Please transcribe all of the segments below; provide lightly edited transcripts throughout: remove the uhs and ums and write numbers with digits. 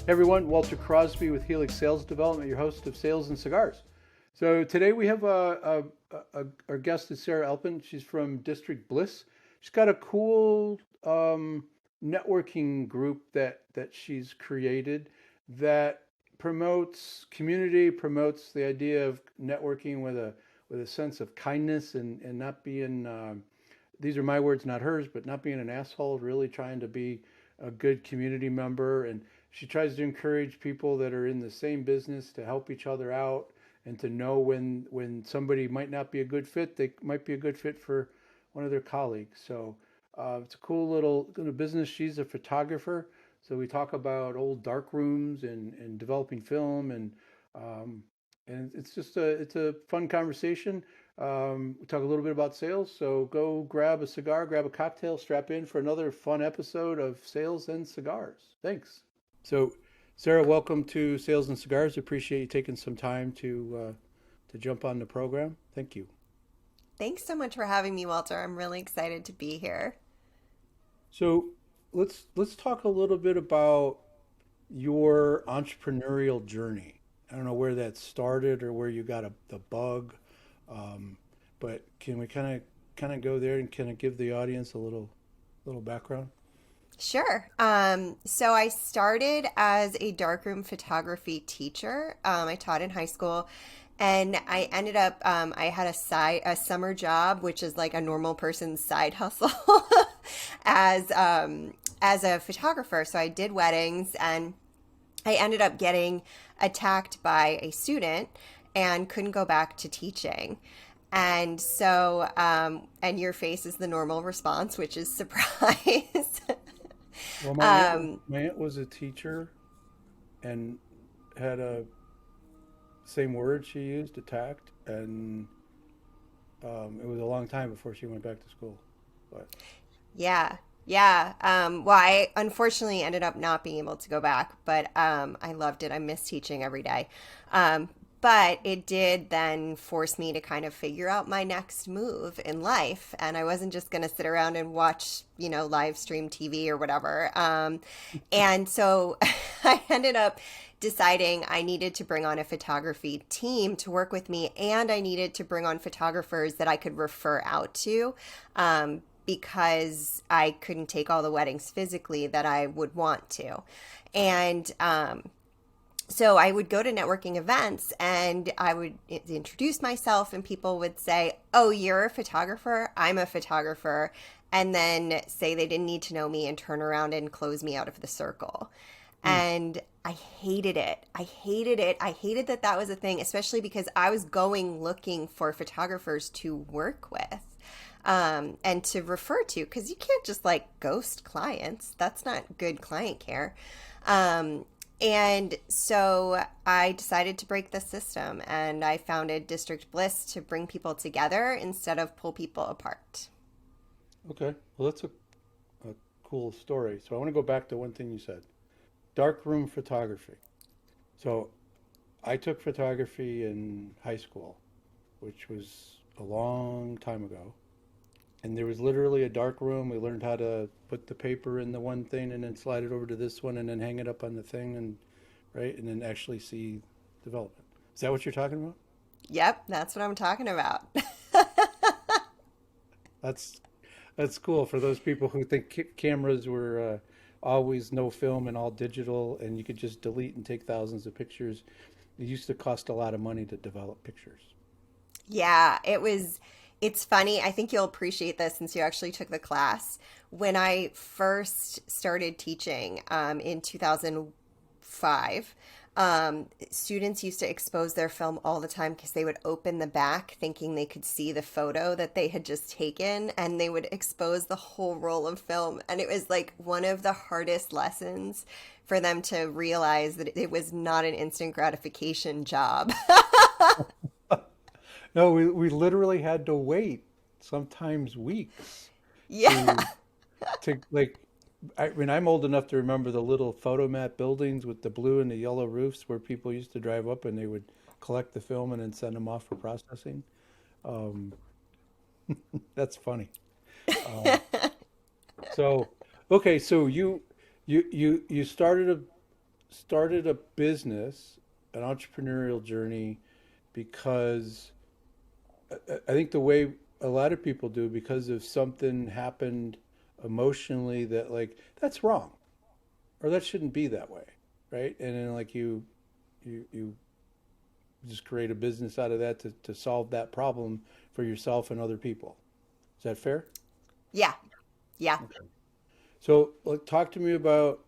Hey everyone, Walter Crosby with Helix Sales Development, your host of Sales and Cigars. So today we have our guest is Sara Alepin. She's from District Bliss. She's got a cool networking group that she's created that promotes community, promotes the idea of networking with a sense of kindness and not being these are my words, not hers, but not being an asshole, really trying to be a good community member. And she tries to encourage people that are in the same business to help each other out and to know when somebody might not be a good fit, they might be a good fit for one of their colleagues. So it's a cool little business. She's a photographer. So we talk about old dark rooms and developing film um, and it's a fun conversation. We talk a little bit about sales, so go grab a cigar, grab a cocktail, strap in for another fun episode of Sales and Cigars. Thanks. So, Sara, welcome to Sales and Cigars. Appreciate you taking some time to jump on the program. Thank you. Thanks so much for having me, Walter. I'm really excited to be here. So, let's talk a little bit about your entrepreneurial journey. I don't know where that started or where you got the bug, um, but can we kind of go there and kind of give the audience a little background? Sure. So I started as a darkroom photography teacher. I taught in high school, and I ended up I had a summer job, which is like a normal person's side hustle, as a photographer. So I did weddings, and I ended up getting attacked by a student and couldn't go back to teaching. And so, and your face is the normal response, which is surprise. Well, um, my aunt was a teacher and had a same word she used, attacked, and it was a long time before she went back to school. But yeah, yeah. Well, I unfortunately ended up not being able to go back, but I loved it. I miss teaching every day. Um, but it did then force me to kind of figure out my next move in life. And I wasn't just going to sit around and watch, live stream TV or whatever. And so I ended up deciding I needed to bring on a photography team to work with me, and I needed to bring on photographers that I could refer out to. Because I couldn't take all the weddings physically that I would want to. And so I would go to networking events and I would introduce myself, and people would say, "Oh, you're a photographer? I'm a photographer." And then say they didn't need to know me and turn around and close me out of the circle. hmm, And I hated it. I hated it. I hated that that was a thing, especially because I was going looking for photographers to work with, and to refer to, because you can't just like ghost clients. That's not good client care. And so I decided to break the system, and I founded District Bliss to bring people together instead of pull people apart. okay, well that's a cool story. So I want to go back to one thing you said, darkroom photography. So I took photography in high school, which was a long time ago. And there was literally a dark room. We learned how to put the paper in the one thing and then slide it over to this one and then hang it up on the thing and right and then actually see development. Is that what you're talking about? Yep, that's what I'm talking about. That's that's cool for those people who think cameras were always no film and all digital and you could just delete and take thousands of pictures. It used to cost a lot of money to develop pictures. Yeah, it's funny. I think you'll appreciate this since you actually took the class. When I first started teaching in 2005, students used to expose their film all the time because they would open the back thinking they could see the photo that they had just taken, and they would expose the whole roll of film. And it was like one of the hardest lessons for them to realize that it was not an instant gratification job. No, we literally had to wait sometimes weeks Yeah. to like I mean I'm old enough to remember the little photomat buildings with the blue and the yellow roofs where people used to drive up and they would collect the film and then send them off for processing. Um, that's funny. Um, so okay, so you started started a business, an entrepreneurial journey, because I think the way a lot of people do, because if something happened emotionally that like that's wrong or that shouldn't be that way, right? And then like you just create a business out of that to solve that problem for yourself and other people. Is that fair? Yeah. Yeah. Okay. So like, talk to me about,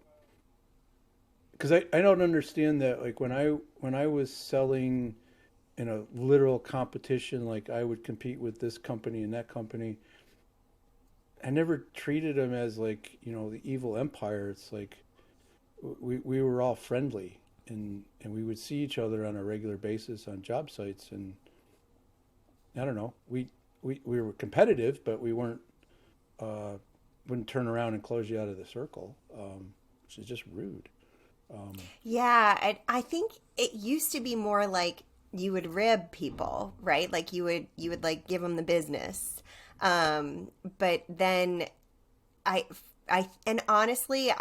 because I don't understand that, like when I was selling in a literal competition, like I would compete with this company and that company, I never treated them as like, the evil empire. It's like we were all friendly, and we would see each other on a regular basis on job sites, and I don't know, we were competitive, but we weren't uh, wouldn't turn around and close you out of the circle, which is just rude. Um, Yeah, I think it used to be more like you would rib people, right? Like you would like give them the business. But then I and honestly,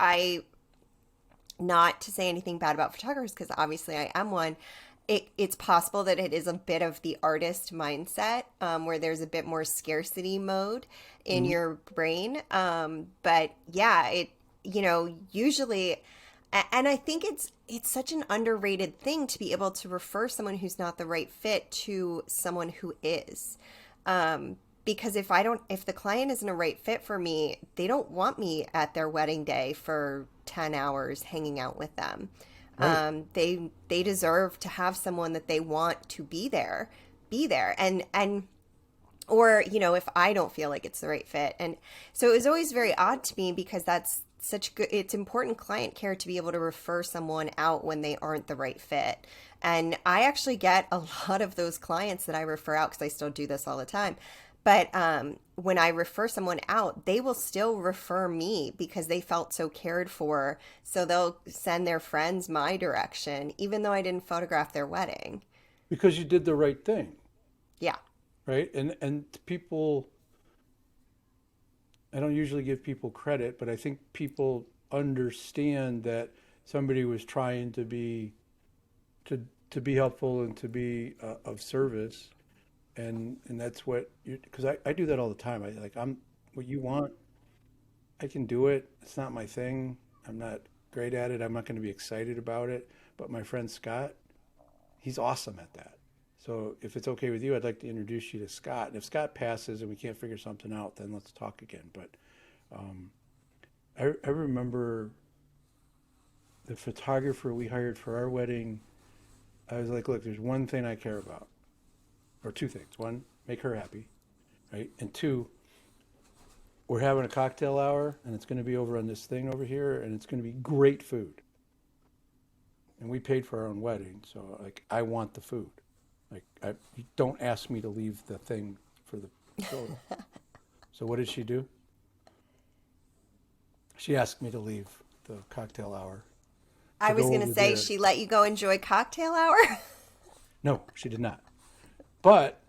not to say anything bad about photographers because obviously I am one. It's possible that it is a bit of the artist mindset, where there's a bit more scarcity mode in mhm. your brain. But yeah, usually, and I think it's such an underrated thing to be able to refer someone who's not the right fit to someone who is. Because if the client isn't a right fit for me, they don't want me at their wedding day for 10 hours hanging out with them. Right. They deserve to have someone that they want to be there. And or if I don't feel like it's the right fit. And so it was always very odd to me because that's such good, it's important client care to be able to refer someone out when they aren't the right fit. And I actually get a lot of those clients that I refer out because I still do this all the time. But when I refer someone out, they will still refer me because they felt so cared for. So they'll send their friends my direction, even though I didn't photograph their wedding. Because you did the right thing, Yeah. right? And people, I don't usually give people credit, but I think people understand that somebody was trying to to be helpful and to be of service, and that's what you, because I do that all the time. I like, I'm what you want, I can do it. It's not my thing. I'm not great at it. I'm not going to be excited about it. But my friend Scott, he's awesome at that. So if it's okay with you, I'd like to introduce you to Scott. And if Scott passes and we can't figure something out, then let's talk again. But um, I remember the photographer we hired for our wedding. I was like, look, there's one thing I care about, or two things. One, make her happy, right? And two, we're having a cocktail hour and it's going to be over on this thing over here and it's going to be great food. And we paid for our own wedding, so like I want the food. Like you don't ask me to leave the thing for the photo. So what did she do? She asked me to leave the cocktail hour I to was go going to over say there. she let you go enjoy cocktail hour. No, she did not. But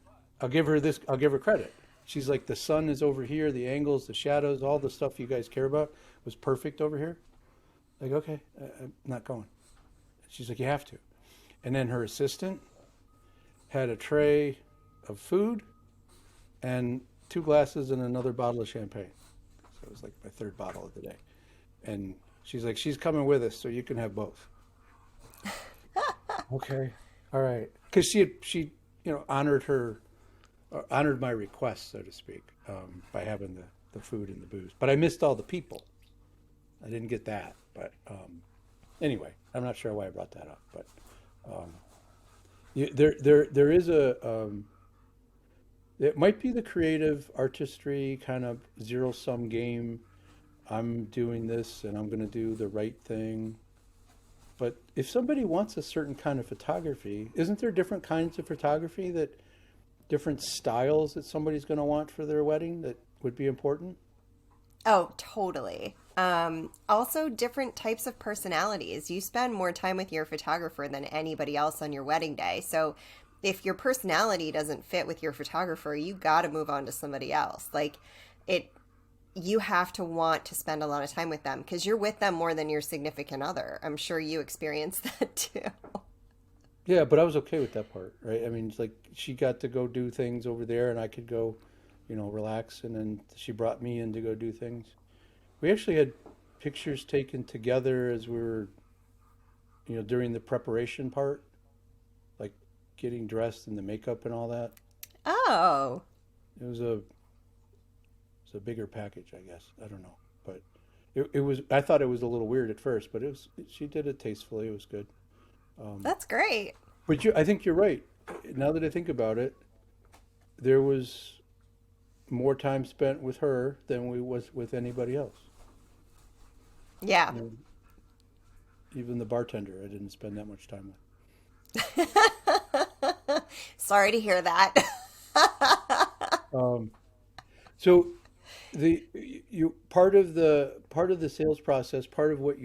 I'll give her this. I'll give her credit. She's like, the sun is over here, the angles, the shadows, all the stuff you guys care about was perfect over here. Like, okay, I'm not going. She's like, you have to. And then her assistant had a tray of food and two glasses and another bottle of champagne. So it was like my third bottle of the day. And she's like, she's coming with us, so you can have both. Okay, all right. Because she honored her, honored my request, so to speak, by having the food and the booze. But I missed all the people. I didn't get that. But anyway, I'm not sure why I brought that up. But um, there is it might be the creative artistry kind of zero sum game. I'm doing this and I'm going to do the right thing. But if somebody wants a certain kind of photography, isn't there different kinds of photography, that different styles that somebody's going to want for their wedding that would be important? Oh, totally. Also, different types of personalities. You spend more time with your photographer than anybody else on your wedding day. So, if your personality doesn't fit with your photographer, you got to move on to somebody else. Like, it, you have to want to spend a lot of time with them because you're with them more than your significant other. I'm sure you experience that too. Yeah, but I was okay with that part, right? I mean, it's like she got to go do things over there and I could go, relax. And then she brought me in to go do things. We actually had pictures taken together as we were, during the preparation part, like getting dressed and the makeup and all that. Oh, It was a bigger package, I guess. I don't know, but it was. I thought it was a little weird at first, but it was. She did it tastefully. It was good. Um, that's great. but I think you're right. Now that I think about it, there was more time spent with her than we was with anybody else. Yeah. You know, even the bartender, I didn't spend that much time Sorry to hear that. with. So the you part of the sales process, part of what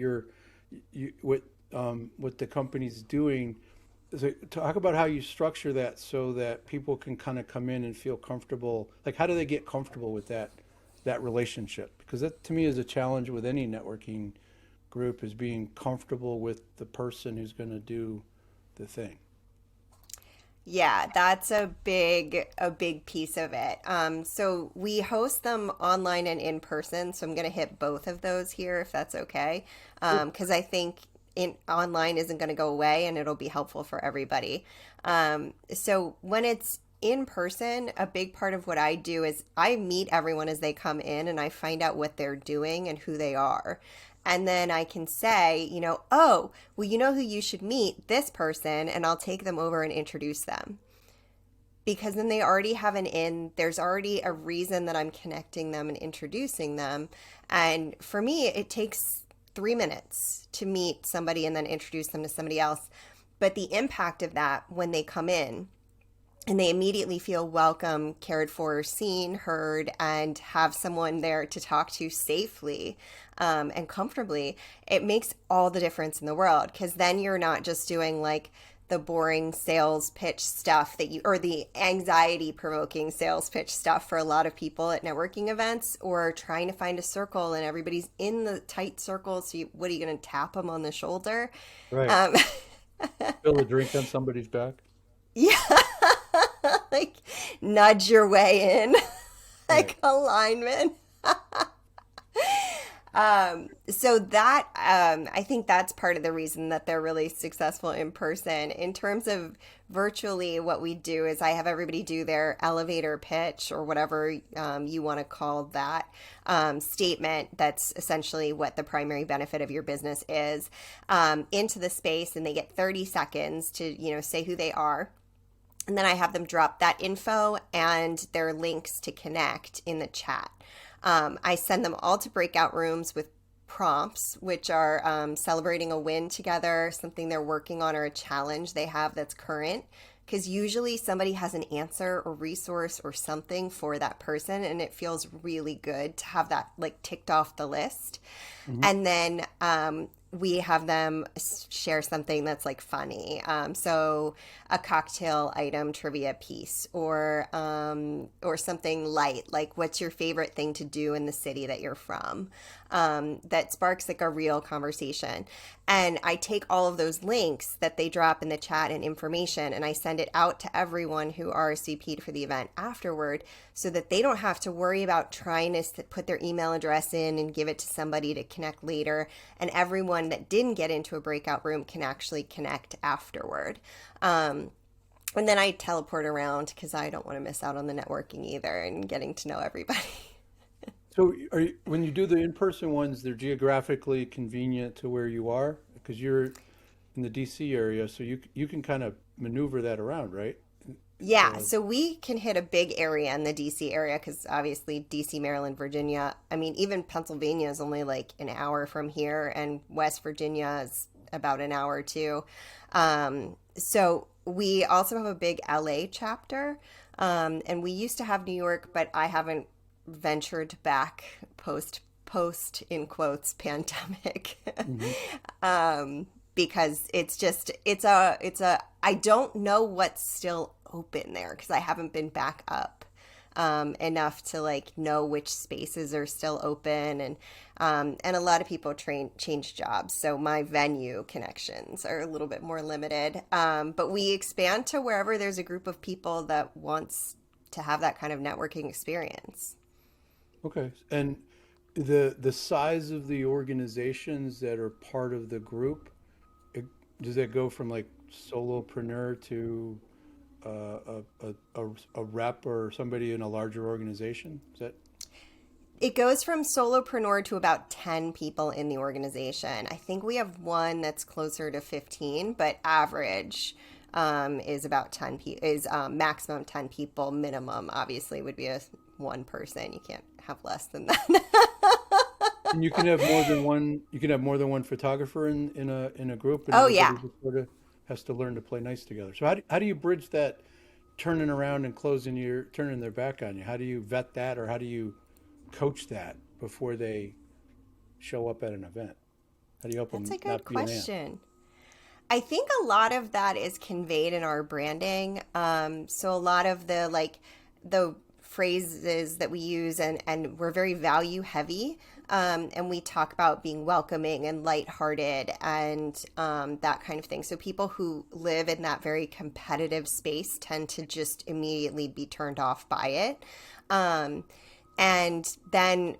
what the company's doing. So talk about how you structure that so that people can kind of come in and feel comfortable. Like, how do they get comfortable with that relationship? Because that to me is a challenge with any networking group, is being comfortable with the person who's going to do the thing. Yeah, that's a big piece of it. So we host them online and in person. So I'm going to hit both of those here if that's okay, Sure. because I think in online isn't going to go away and it'll be helpful for everybody. So when it's in person, a big part of what I do is I meet everyone as they come in and I find out what they're doing and who they are. And then I can say, oh, well, you know who you should meet? This person, and I'll take them over and introduce them. Because then they already have an in, there's already a reason that I'm connecting them and introducing them. And for me, it takes 3 minutes to meet somebody and then introduce them to somebody else. But the impact of that when they come in and they immediately feel welcome, cared for, seen, heard, and have someone there to talk to safely and comfortably, it makes all the difference in the world because then you're not just doing like the boring sales pitch stuff or the anxiety provoking sales pitch stuff for a lot of people at networking events, or trying to find a circle and everybody's in the tight circle. So what are you going to tap them on the shoulder? Right. Um, Spill a drink on somebody's back. yeah, like nudge your way in, Right. like alignment. So that I think that's part of the reason that they're really successful in person. In terms of virtually, what we do is I have everybody do their elevator pitch or whatever you want to call that statement. That's essentially what the primary benefit of your business is into the space, and they get 30 seconds to say who they are. And then I have them drop that info and their links to connect in the chat. I send them all to breakout rooms with prompts, which are celebrating a win together, something they're working on, or a challenge they have that's current. Because usually somebody has an answer or resource or something for that person, and it feels really good to have that like ticked off the list. Hmm. And then we have them share something that's like funny. So a cocktail item trivia piece, or something light, like what's your favorite thing to do in the city that you're from, that sparks like a real conversation. And I take all of those links that they drop in the chat and information, and I send it out to everyone who RSVP'd for the event afterward, so that they don't have to worry about trying to put their email address in and give it to somebody to connect later. And everyone that didn't get into a breakout room can actually connect afterward. And then I teleport around because I don't want to miss out on the networking either and getting to know everybody. So when you do the in-person ones, they're geographically convenient to where you are because you're in the DC area, so you can kind of maneuver that around, right? Yeah, Uh, so we can hit a big area in the DC area because obviously DC, Maryland, Virginia. I mean, even Pennsylvania is only like an hour from here, and West Virginia is about an hour too. So we also have a big LA chapter, and we used to have New York, but I haven't ventured back post in quotes pandemic. mhm. Because it's a I don't know what's still open there because I haven't been back up. enough to like know which spaces are still open, and a lot of people change jobs, so my venue connections are a little bit more limited. But we expand to wherever there's a group of people that wants to have that kind of networking experience. Okay. And the size of the organizations that are part of the group, it, does that go from like solopreneur to a rep or somebody in a larger organization? Is that It goes from solopreneur to about 10 people in the organization. I think we have one that's closer to 15, but average is about 10 people, is maximum 10 people. Minimum, obviously, would be a one person. You can't have less than that. and you can have more than one. You can have more than one photographer in a group, and Oh, everybody yeah. just sort of has to learn to play nice together. So how do you bridge that turning around and turning their back on you? How do you vet that, or how do you coach that before they show up at an event? How do you help That's them a good not be an ant? question. I think a lot of that is conveyed in our branding. So a lot of the phrases that we use, and we're very value heavy. And we talk about being welcoming and lighthearted and that kind of thing. So people who live in that very competitive space tend to just immediately be turned off by it. Um, and then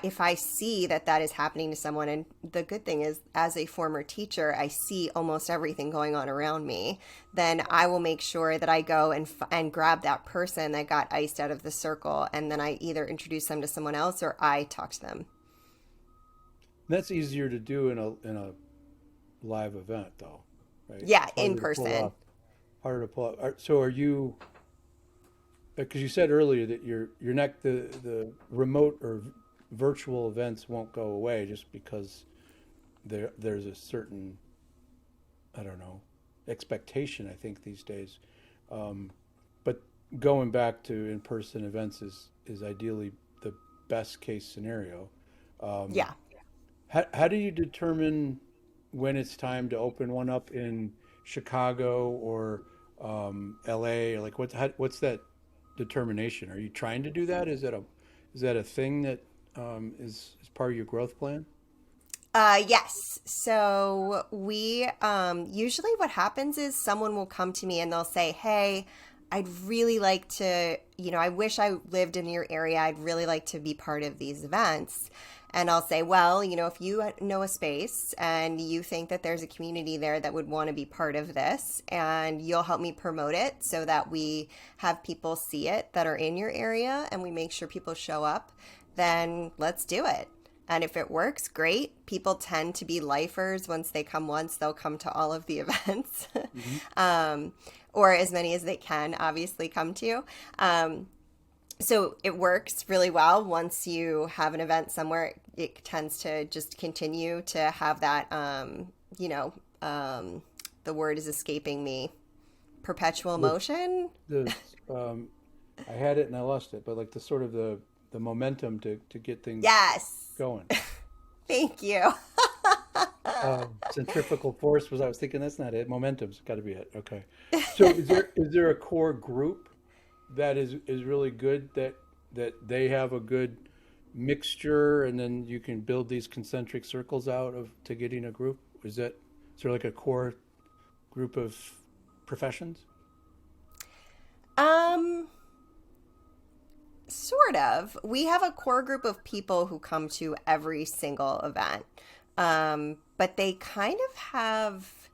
if I see that that is happening to someone, and the good thing is, as a former teacher, I see almost everything going on around me, then I will make sure that I go and grab that person that got iced out of the circle. And then I either introduce them to someone else or I talk to them. That's easier to do in a live event, though, right? Yeah, It's in harder to pull person. off. Harder to pull off. So are you? Because you said earlier that you're not the remote or virtual events won't go away just because there's a certain, I don't know, expectation, I think, these days. Um, but going back to in-person events is ideally the best case scenario. Um, Yeah. how do you determine when it's time to open one up in Chicago or LA? Or like what's that determination? Are you trying to do that? Is that a thing that is part of your growth plan? Yes. So we usually what happens is someone will come to me and they'll say, "Hey, I'd really like to, I wish I lived in your area. I'd really like to be part of these events." And I'll say, "Well, if you know a space and you think that there's a community there that would want to be part of this, and you'll help me promote it so that we have people see it that are in your area and we make sure people show up, then let's do it." And if it works, great. People tend to be lifers. Once they come once, they'll come to all of the events, Hmm. um, or as many as they can, obviously, come to. So it works really well. Once you have an event somewhere, it tends to just continue to have that, the word is escaping me, perpetual The motion. the I had it and I lost it, but like the sort of the momentum to get things Yes. going. Thank you. Centrifugal force was I was thinking that's not it. Momentum's got to be it. Okay. So is there a core group that is really good that they have a good mixture and then you can build these concentric circles out of to getting a group? Is there like a core group of professions? Um, Sort of. We have a core group of people who come to every single event. But they kind of have,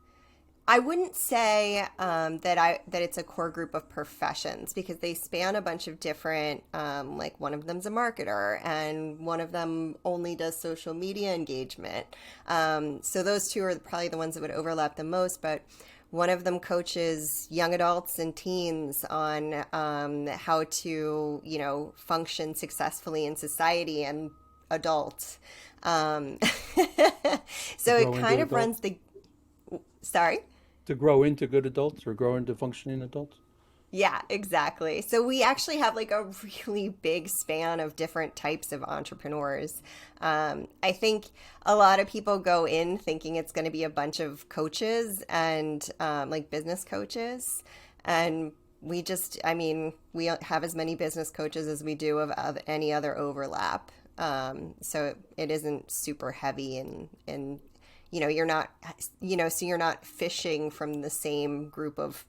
I wouldn't say that it's a core group of professions because they span a bunch of different, like one of them's a marketer and one of them only does social media engagement. So those two are probably the ones that would overlap the most, but one of them coaches young adults and teens on how to, function successfully in society and adults. Um, To so it grow kind into of runs adults? the, sorry? To grow into good adults or grow into functioning adults? Yeah, exactly. So we actually have like a really big span of different types of entrepreneurs. I think a lot of people go in thinking it's going to be a bunch of coaches and like business coaches. And we just, I mean, we have as many business coaches as we do of any other overlap. So it isn't super heavy and, you're not, so you're not fishing from the same group of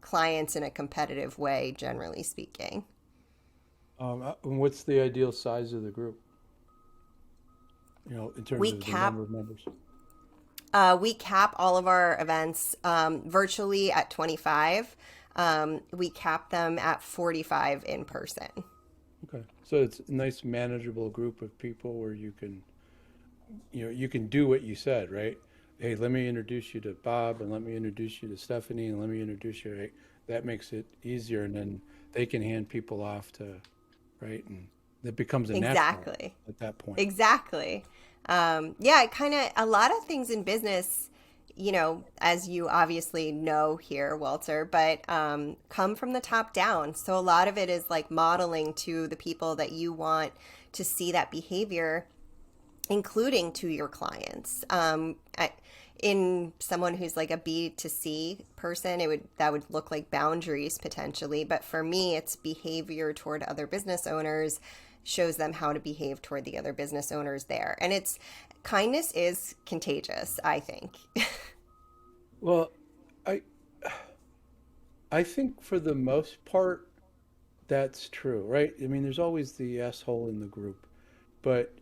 clients in a competitive way, generally speaking. And what's the ideal size of the group, in terms We of the cap number of members? we cap all of our events virtually at 25. We cap them at 45 in person. Okay. So it's a nice manageable group of people where you can do what you said, right? Hey, let me introduce you to Bob, and let me introduce you to Stephanie, and let me introduce you, right? That makes it easier, and then they can hand people off to, right? And it becomes a natural Exactly. at that point. Exactly. Yeah, it kind of, a lot of things in business, as you obviously know here, Walter, but come from the top down. So a lot of it is like modeling to the people that you want to see that behavior, including to your clients. In someone who's like a B to C person, that would look like boundaries potentially. But for me, it's behavior toward other business owners, shows them how to behave toward the other business owners there. And it's kindness is contagious, I think. Well, I I think for the most part that's true, right? I mean, there's always the asshole in the group, but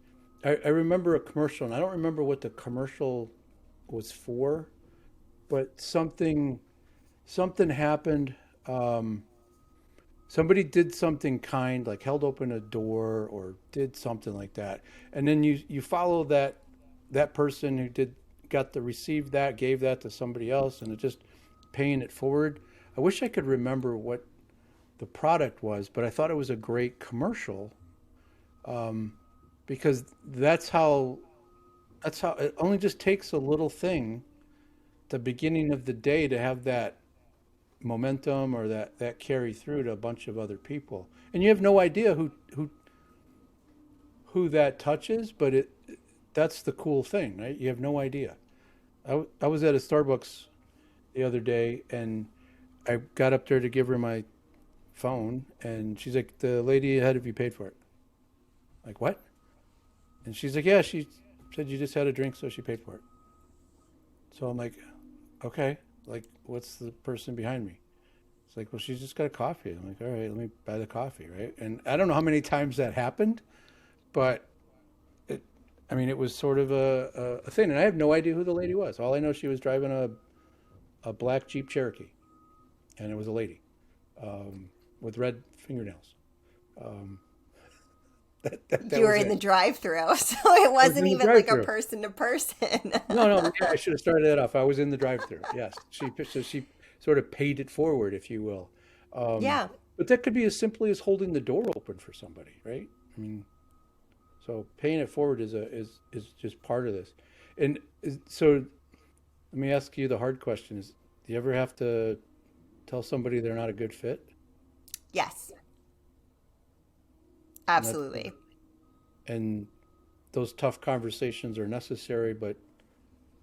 I remember a commercial, and I don't remember what the commercial was for, but something happened. Um, Somebody did something kind, like held open a door or did something like that, and then you follow that person who did got the received that, gave that to somebody else, and it just paying it forward. I wish I could remember what the product was, but I thought it was a great commercial, because that's how it only just takes a little thing the beginning of the day to have that momentum or that carry through to a bunch of other people, and you have no idea who that touches, but that's the cool thing, right? You have no idea. I was at a Starbucks the other day, and I got up there to give her my phone, and she's like, the lady ahead of you paid for it. Like, what? And she's like, yeah, she said you just had a drink, so she paid for it. So I'm like, okay, like, what's the person behind me? It's like, well, she's just got a coffee. I'm like, all right, let me buy the coffee, right? And I don't know how many times that happened, but it, I mean, it was sort of a thing. And I have no idea who the lady was. All I know, she was driving a black Jeep Cherokee, and it was a lady, with red fingernails. Um, that You were was in the it. drive-through, so it I was wasn't in the even like a drive-through. person to person. No, no, yeah, I should have started that off. I was in the drive-through. Yes, she sort of paid it forward, if you will. Um, Yeah. but that could be as simply as holding the door open for somebody, right? I mean, so paying it forward is just part of this. And so let me ask you the hard question: Is do you ever have to tell somebody they're not a good fit? Yes, And that's absolutely. and those tough conversations are necessary, but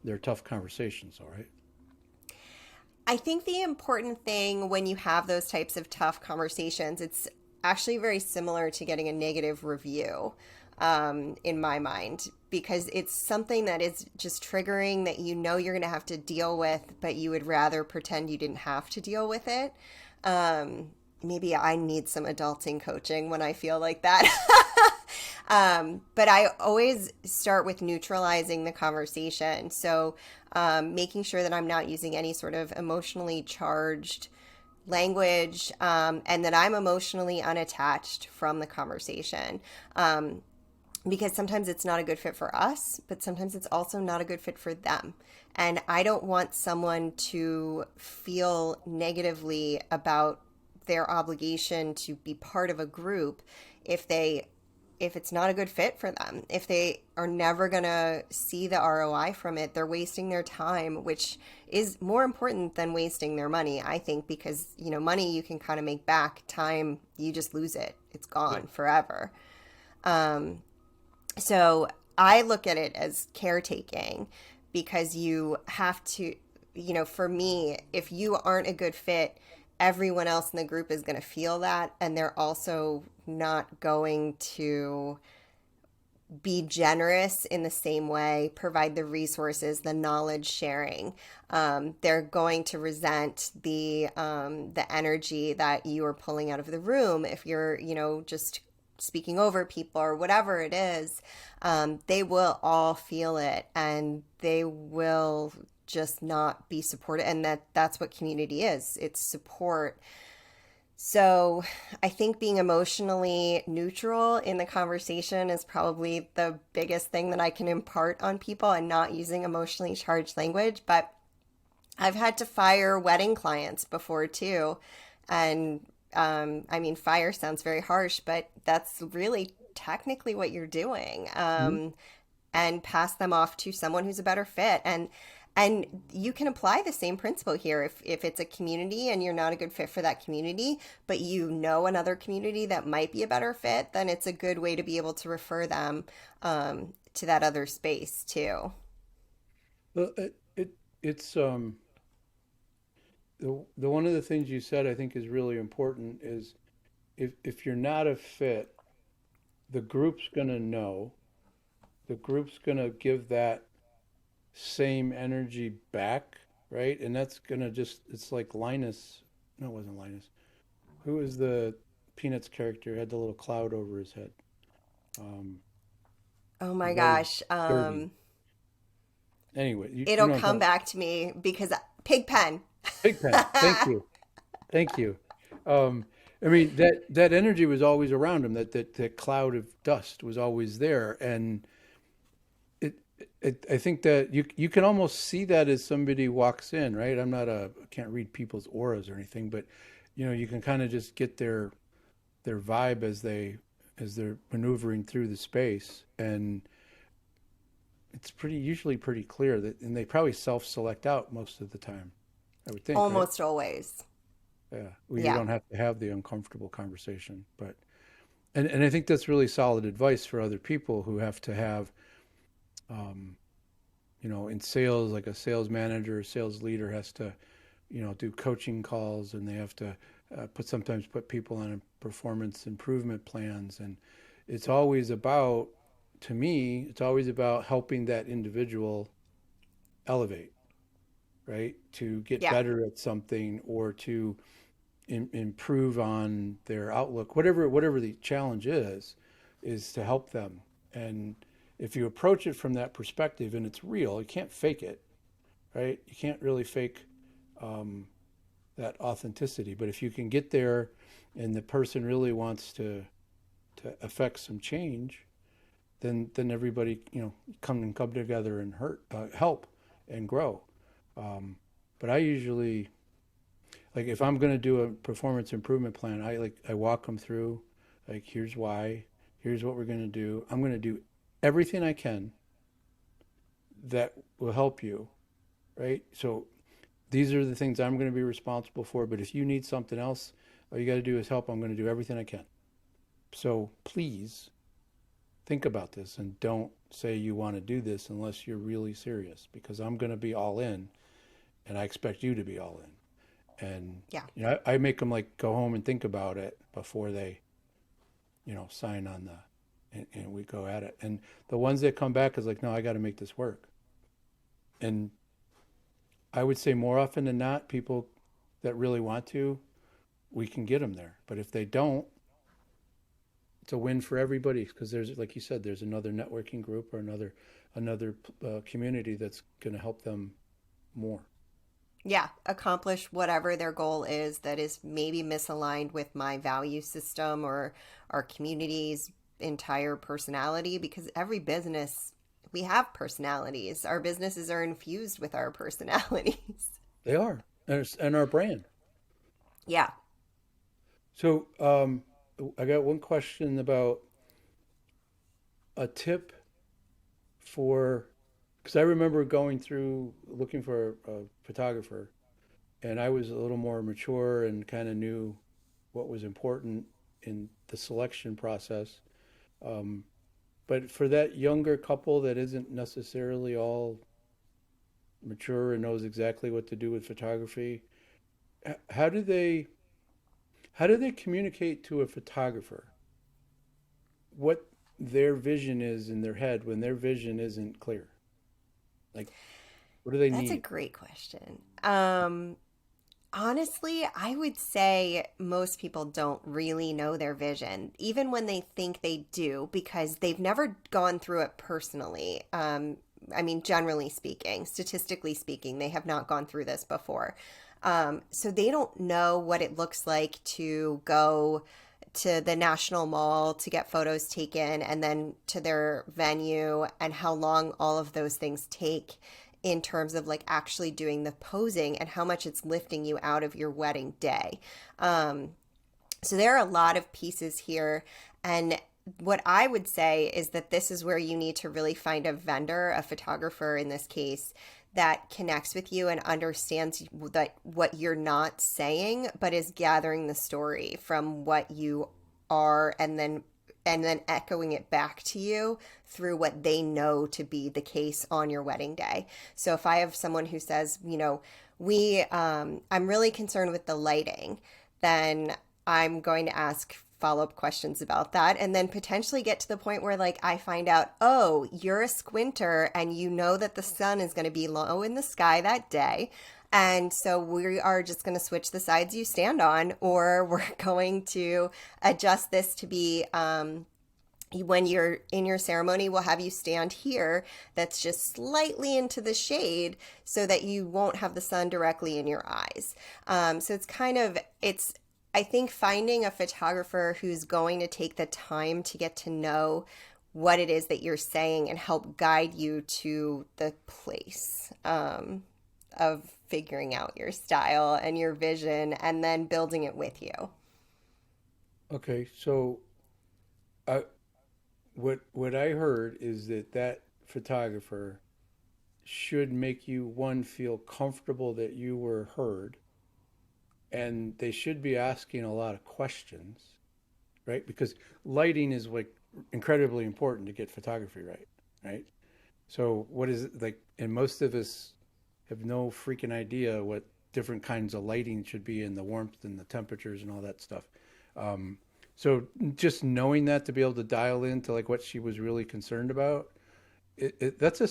they're tough conversations, all right? I think the important thing when you have those types of tough conversations, it's actually very similar to getting a negative review, in my mind, because it's something that is just triggering that you're going to have to deal with, but you would rather pretend you didn't have to deal with it. Maybe I need some adulting coaching when I feel like that. But I always start with neutralizing the conversation. So, making sure that I'm not using any sort of emotionally charged language, and that I'm emotionally unattached from the conversation. Because sometimes it's not a good fit for us, but sometimes it's also not a good fit for them. And I don't want someone to feel negatively about their obligation to be part of a group if they if it's not a good fit for them. If they are never going to see the ROI from it, they're wasting their time, which is more important than wasting their money, I think, because, money you can kind of make back. Time, you just lose it. It's Yeah. gone forever. So I look at it as caretaking because you have to, for me, if you aren't a good fit, everyone else in the group is going to feel that, and they're also not going to be generous in the same way, provide the resources, the knowledge sharing. They're going to resent the energy that you are pulling out of the room if you're, just speaking over people or whatever it is. They will all feel it, and they will just not be supported. And that's what community is. It's support. So I think being emotionally neutral in the conversation is probably the biggest thing that I can impart on people, and not using emotionally charged language. But I've had to fire wedding clients before too. And I mean, fire sounds very harsh, but that's really technically what you're doing. Mhm. And pass them off to someone who's a better fit. And you can apply the same principle here. If it's a community and you're not a good fit for that community, but you know another community that might be a better fit, then it's a good way to be able to refer them to that other space too. Well, it's the one of the things you said I think is really important is if you're not a fit, the group's going to know. The group's going to give that same energy back, right? And that's going to just, it's like Linus. No, it wasn't Linus. Who was the Peanuts character? Had the little cloud over his head. Um, Oh he my was always gosh. dirty. Anyway, you It'll know what I'm come talking. back to me because Pigpen. Pigpen. Thank you. Thank you. Um, I mean that energy was always around him. That cloud of dust was always there, and it, I think that you can almost see that as somebody walks in, right? I can't read people's auras or anything, but you can kind of just get their vibe as they're maneuvering through the space, and it's usually pretty clear that, and they probably self-select out most of the time, I would think, right? Almost always. Yeah, well, you Yeah. don't have to have the uncomfortable conversation, but and I think that's really solid advice for other people who have to have, um, in sales, like a sales manager, or sales leader has to, do coaching calls, and they have to sometimes put people on performance improvement plans, and it's always about, to me, it's always about helping that individual elevate, right? To get Yeah. better at something, or to improve on their outlook, whatever the challenge is to help them. And if you approach it from that perspective and it's real, you can't fake it, right? You can't really fake um, that authenticity. But if you can get there, and the person really wants to affect some change, then everybody come together and help and grow. Um, but I usually, like, if I'm going to do a performance improvement plan, I walk them through, like, here's why, here's what we're going to do. I'm going to do everything I can that will help you, right? So these are the things I'm going to be responsible for. But if you need something else, all you got to do is help. I'm going to do everything I can. So please think about this, and don't say you want to do this unless you're really serious, because I'm going to be all in, and I expect you to be all in. And Yeah. I make them like go home and think about it before they sign on and we go at it. And the ones that come back is like, no, I got to make this work. And I would say more often than not, people that really want to, we can get them there. But if they don't, it's a win for everybody, because there's, like you said, there's another networking group or another community that's going to help them more. Yeah, accomplish whatever their goal is that is maybe misaligned with my value system or our community's entire personality, because every business, we have personalities. Our businesses are infused with our personalities. They are, and our brand. Yeah. So I got one question about a tip for, because I remember going through looking for a photographer, and I was a little more mature and kind of knew what was important in the selection process. Um, but for that younger couple that isn't necessarily all mature and knows exactly what to do with photography, how do they communicate to a photographer what their vision is in their head when their vision isn't clear? Like, what do they That's a need? great question. Honestly, I would say most people don't really know their vision, even when they think they do, because they've never gone through it personally. I mean, generally speaking, statistically speaking, they have not gone through this before. So they don't know what it looks like to go to the National Mall to get photos taken and then to their venue and how long all of those things take in terms of like actually doing the posing and how much it's lifting you out of your wedding day. Um, so there are a lot of pieces here. And what I would say is that this is where you need to really find a vendor, a photographer in this case, that connects with you and understands that what you're not saying, but is gathering the story from what you are and then echoing it back to you through what they know to be the case on your wedding day. So if I have someone who says, I'm really concerned with the lighting, then I'm going to ask follow-up questions about that and then potentially get to the point where like I find out, oh, you're a squinter and you know that the sun is going to be low in the sky that day. And so we are just going to switch the sides you stand on, or we're going to adjust this to be when you're in your ceremony, we'll have you stand here that's just slightly into the shade so that you won't have the sun directly in your eyes. So I think finding a photographer who's going to take the time to get to know what it is that you're saying and help guide you to the place of figuring out your style and your vision and then building it with you. Okay, so I, what I heard is that photographer should make you one feel comfortable that you were heard, and they should be asking a lot of questions, right? Because lighting is like incredibly important to get photography right, right? So what is it like? And most of us have no freaking idea what different kinds of lighting should be and the warmth and the temperatures and all that stuff. Um, so just knowing that to be able to dial into like what she was really concerned about, that's a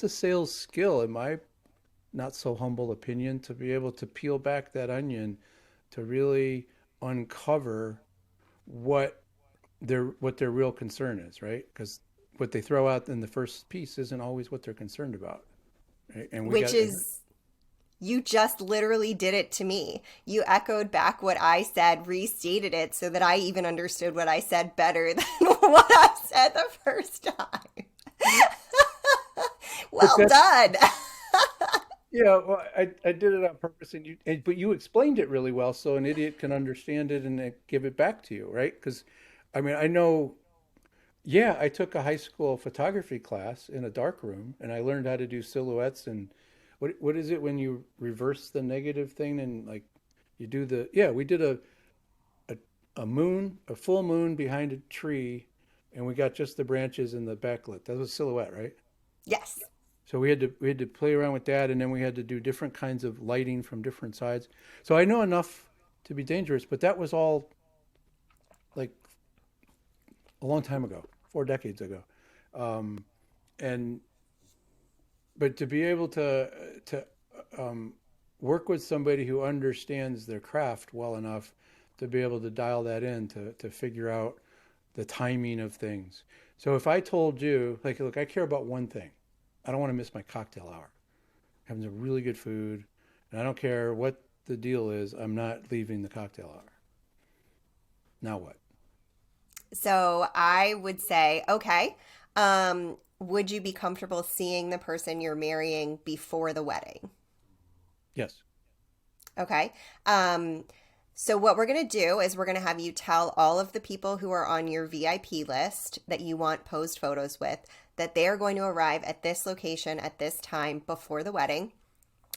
sales skill in my not so humble opinion to be able to peel back that onion to really uncover what their real concern is, right? Because what they throw out in the first piece isn't always what they're concerned about, right? And we Which got is, you just literally did it to me. You echoed back what I said, restated it so that I even understood what I said better than what I said the first time. but Well that's done. yeah, well, I did it on purpose, but you explained it really well, so an idiot can understand it and give it back to you, right? Because, I mean, I know, yeah, I took a high school photography class in a dark room, and I learned how to do silhouettes and what is it when you reverse the negative thing and like you do the yeah, we did a a full moon behind a tree, and we got just the branches and the backlit. That was silhouette, right? Yes. So we had to play around with that, and then we had to do different kinds of lighting from different sides. So I know enough to be dangerous, but that was all like a long time ago, 4 decades ago, um, and but to be able to um, work with somebody who understands their craft well enough to be able to dial that in to figure out the timing of things. So if I told you, like, look, I care about one thing. I don't want to miss my cocktail hour. Having some really good food, and I don't care what the deal is. I'm not leaving the cocktail hour. Now what? So I would say, okay, would you be comfortable seeing the person you're marrying before the wedding? Yes. Okay. So what we're going to do is we're going to have you tell all of the people who are on your VIP list that you want posed photos with that they are going to arrive at this location at this time before the wedding.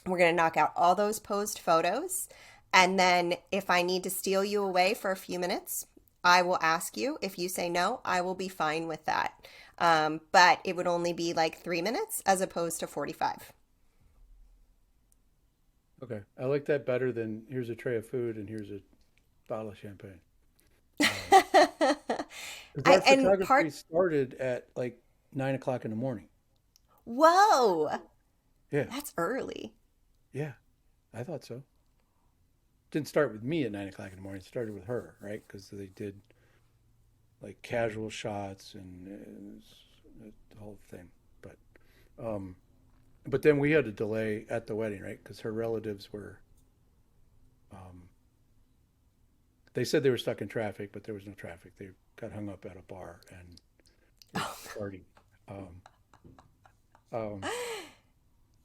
We're going to knock out all those posed photos. And then if I need to steal you away for a few minutes, I will ask you. If you say no, I will be fine with that. But it would only be like 3 minutes as opposed to 45. Okay. I like that better than here's a tray of food and here's a bottle of champagne. Um, because our And part, photography started at like 9 o'clock in the morning. whoa, Yeah. that's early. Yeah. I thought so. Didn't start with me at 9 o'clock in the morning. It started with her, right? Because they did like casual shots and the whole thing. But um, but then we had a delay at the wedding, right? Because her relatives were, um, they said they were stuck in traffic, but there was no traffic. They got hung up at a bar and were partying. Um, um,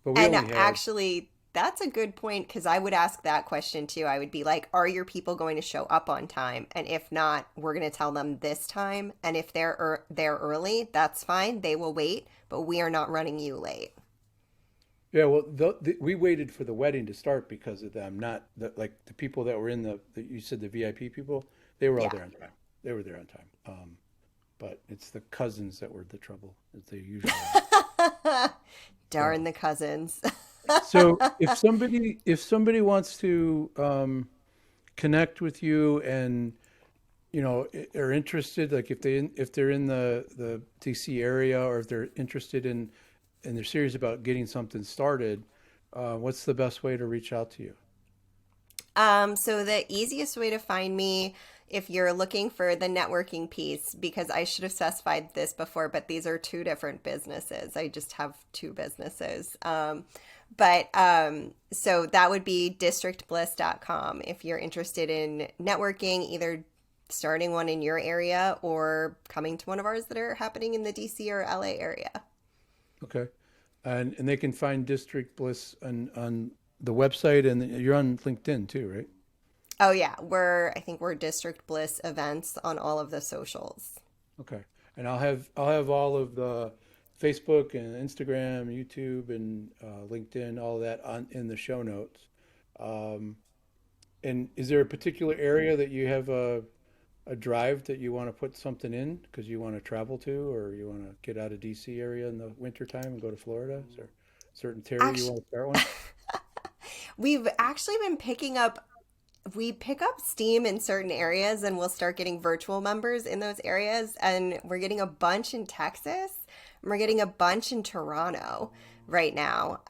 but we And only had, actually, that's a good point because I would ask that question too. I would be like, are your people going to show up on time? And if not, we're going to tell them this time. And if they're early, that's fine. They will wait, but we are not running you late. yeah, well, we waited for the wedding to start because of them, not like the people that were in you said the VIP people, they were all Yeah. there on time. They were there on time. But it's the cousins that were the trouble, as they usually are. Darn So, the cousins. so if somebody wants to connect with you and are interested, like if they're in the DC area, or if they're interested in and they're serious about getting something started, what's the best way to reach out to you? So the easiest way to find me if you're looking for the networking piece, because I should have specified this before, but these are two different businesses. I just have two businesses. So that would be districtbliss.com if you're interested in networking, either starting one in your area or coming to one of ours that are happening in the DC or LA area. Okay. And they can find District Bliss on the website, and you're on LinkedIn too, right? Oh yeah, I think we're District Bliss events on all of the socials. Okay. And I'll have all of the Facebook and Instagram, YouTube, and LinkedIn, all of that on in the show notes. Um, and is there a particular area that you have a drive that you want to put something in because you want to travel to, or you want to get out of DC area in the wintertime and go to Florida? Is there a certain territory you Actually, want to start one? we've actually been picking up we pick up steam in certain areas and we'll start getting virtual members in those areas, and we're getting a bunch in Texas and we're getting a bunch in Toronto right now.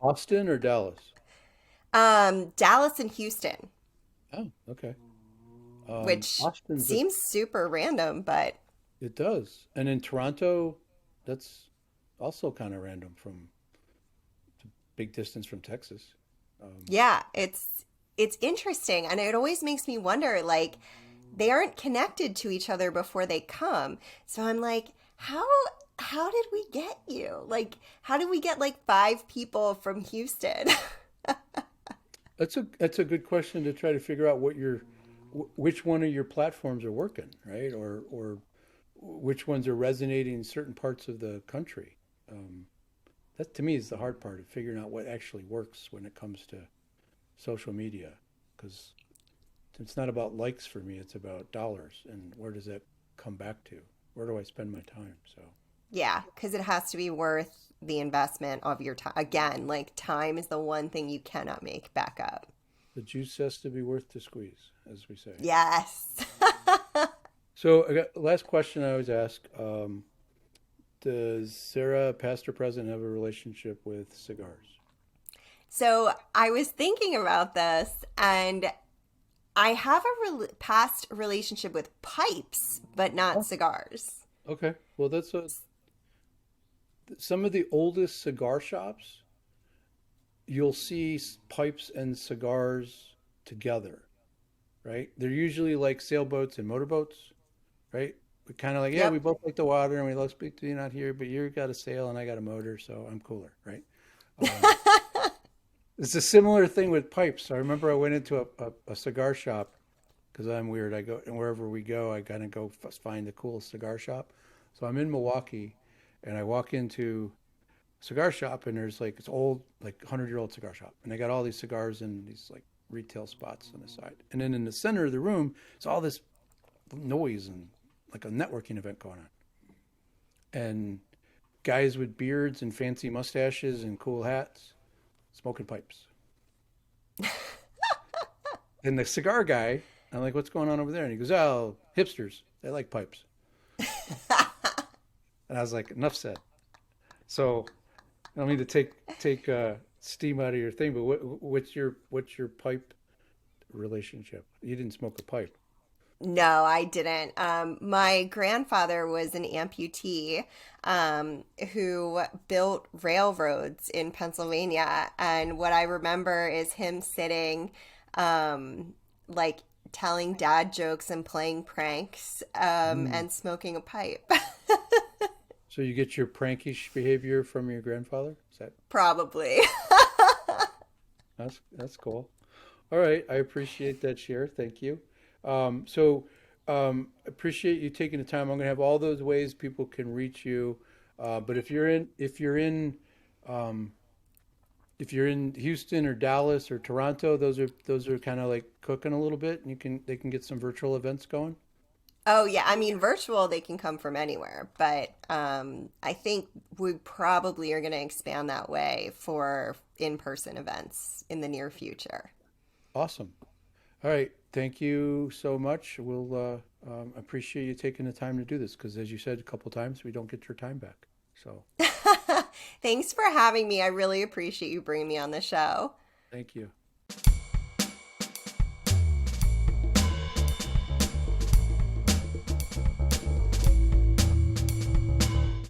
Austin or Dallas? Dallas and Houston, Oh, okay. which Austin's a seems super random, but It does. And in Toronto, that's also kind of random from big distance from Texas. Um, yeah, it's interesting, and it always makes me wonder, like, they aren't connected to each other before they come. So I'm like, how did we get you? Like, how did we get like five people from Houston? that's a good question to try to figure out which one of your platforms are working, right? Or which ones are resonating in certain parts of the country. Um, that to me is the hard part of figuring out what actually works when it comes to social media, because it's not about likes for me, it's about dollars, and where does that come back to? Where do I spend my time? So Yeah, because it has to be worth the investment of your time. Again, like time is the one thing you cannot make back up. the juice has to be worth the squeeze, as we say. Yes. So, I got last question I always ask: does Sarah, past or present, have a relationship with cigars? So I was thinking about this, and I have a past relationship with pipes, but not Oh, cigars. okay. Well, some of the oldest cigar shops. You'll see pipes and cigars together, right? They're usually like sailboats and motorboats, right? We kind of like, yeah, we Yep. both like the water and we love speak to you not here, but you got a sail and I got a motor, so I'm cooler, right? Um, it's a similar thing with pipes. I remember I went into a cigar shop because I'm weird. I go, and wherever we go, I kind of go find the coolest cigar shop. So I'm in Milwaukee and I walk into a cigar shop and there's like it's old, like 100-year-old cigar shop. And they got all these cigars in these like retail spots on the side. And then in the center of the room, it's all this noise and like a networking event going on. And guys with beards and fancy mustaches and cool hats. smoking pipes. And the cigar guy, I'm like, what's going on over there? And he goes, oh, hipsters, they like pipes. And I was like, enough said. So I don't mean to take steam out of your thing, but what's your pipe relationship? You didn't smoke a pipe. No, I didn't. My grandfather was an amputee who built railroads in Pennsylvania. And what I remember is him sitting, like telling dad jokes and playing pranks, Mm. and smoking a pipe. So you get your prankish behavior from your grandfather? Is that Probably. that's cool. All right, I appreciate that share. Thank you. Appreciate you taking the time. I'm gonna have all those ways people can reach you. But um, if you're in Houston or Dallas or Toronto, those are kind of like cooking a little bit, and they can get some virtual events going. Oh yeah, I mean virtual they can come from anywhere, but I think we probably are going to expand that way for in-person events in the near future. Awesome. All right. Thank you so much. We'll appreciate you taking the time to do this because, as you said a couple times, we don't get your time back. So Thanks for having me. I really appreciate you bringing me on the show. thank you.